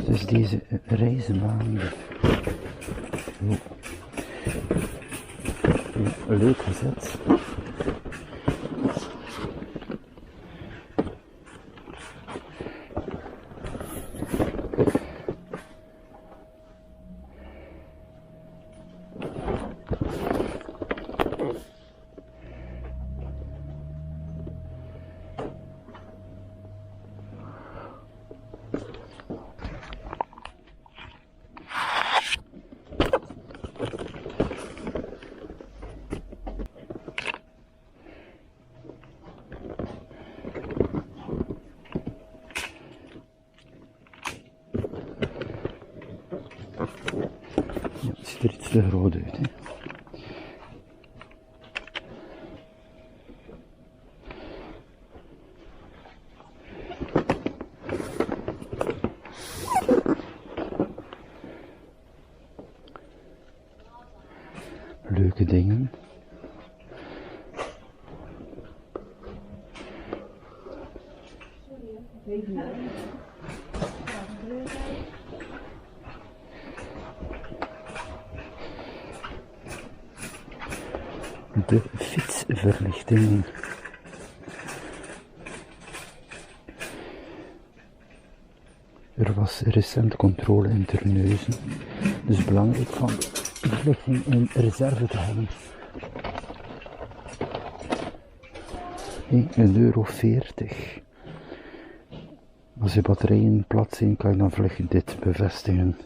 Dus deze reizenbaan, leuk gezet. Ja, het ziet er iets te groot uit, hè. Leuke dingen. De fietsverlichting. Er was recent controle in Terneuzen, dus belangrijk van verlichting in reserve te hebben. €1,40. Als je batterijen plat zijn, kan je dan vlug dit bevestigen.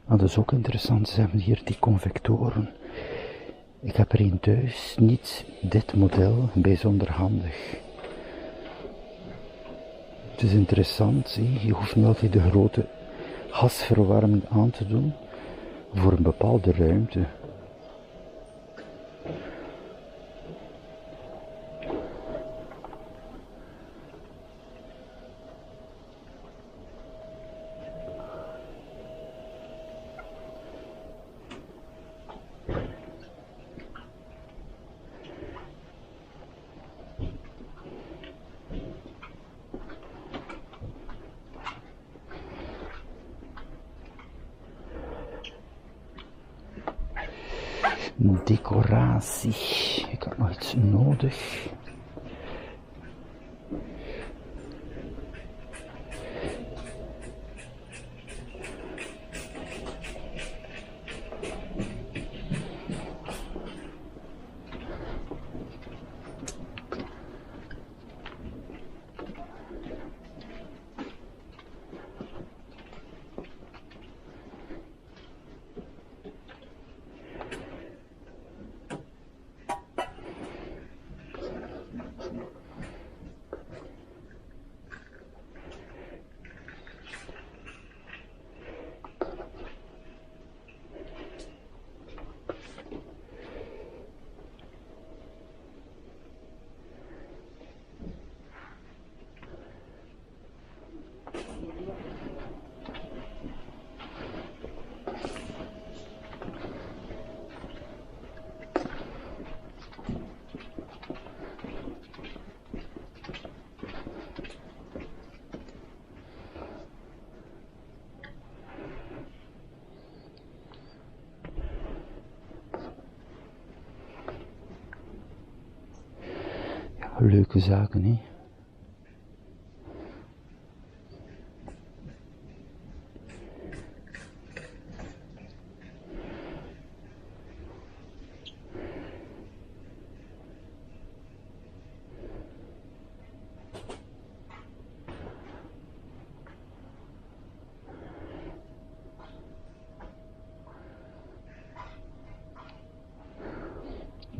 Ah, dat is ook interessant, ze hebben hier die convectoren. Ik heb er een thuis, niet dit model, bijzonder handig. Het is interessant, je hoeft niet altijd de grote gasverwarming aan te doen voor een bepaalde ruimte. Decoratie. Ik had nog iets nodig. Leuke zaken, hè.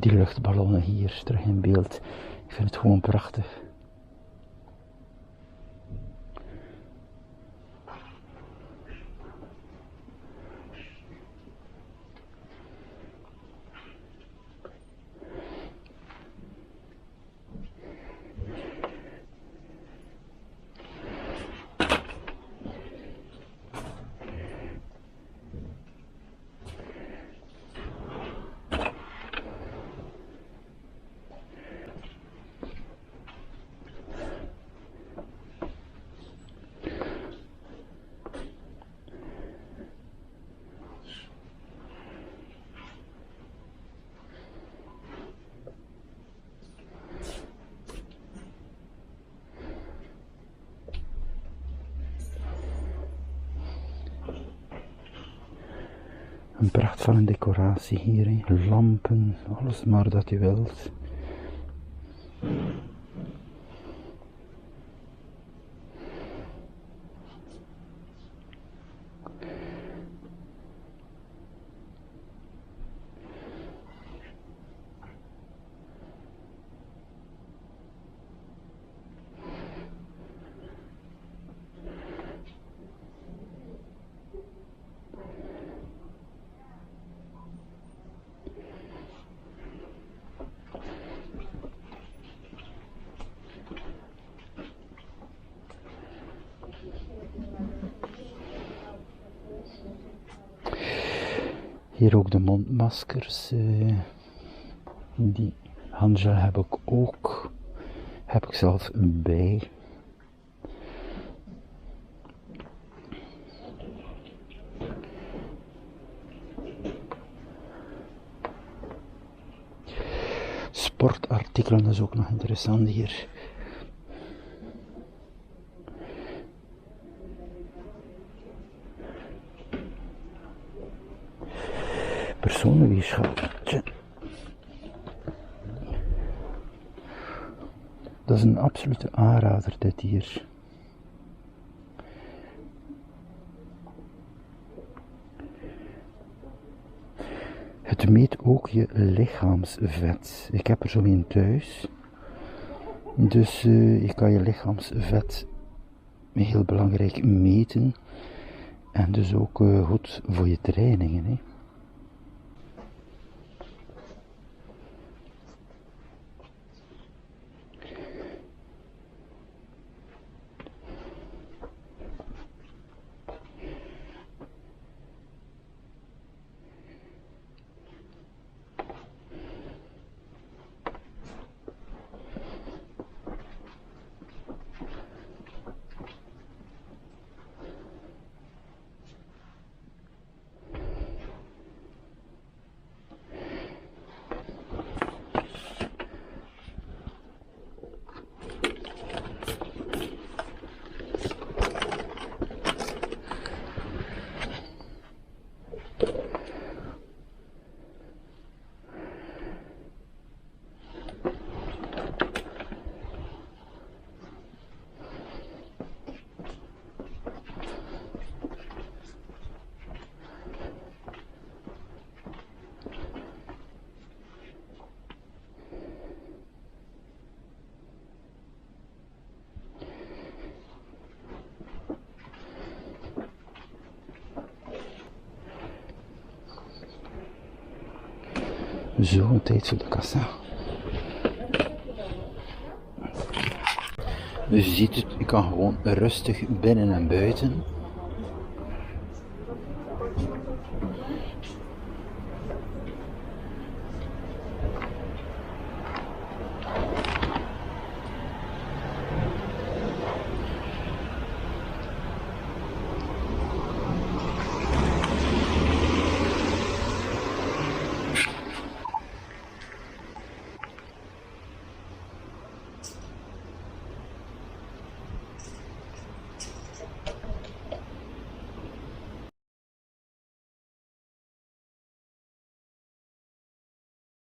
Die luchtballonnen hier terug in beeld. Ik vind het gewoon prachtig. Een pracht van een decoratie hier, hè. Lampen, alles maar dat u wilt. Hier ook de mondmaskers, die handgel heb ik ook, heb ik zelf bij. Sportartikelen is ook nog interessant hier. Personenweerschapje. Dat is een absolute aanrader, dit hier. Het meet ook je lichaamsvet. Ik heb er zo een thuis. Dus je kan je lichaamsvet heel belangrijk meten. En dus ook goed voor je trainingen, hè. Zo, een tijd voor de kassa. Dus je ziet het, ik kan gewoon rustig binnen en buiten.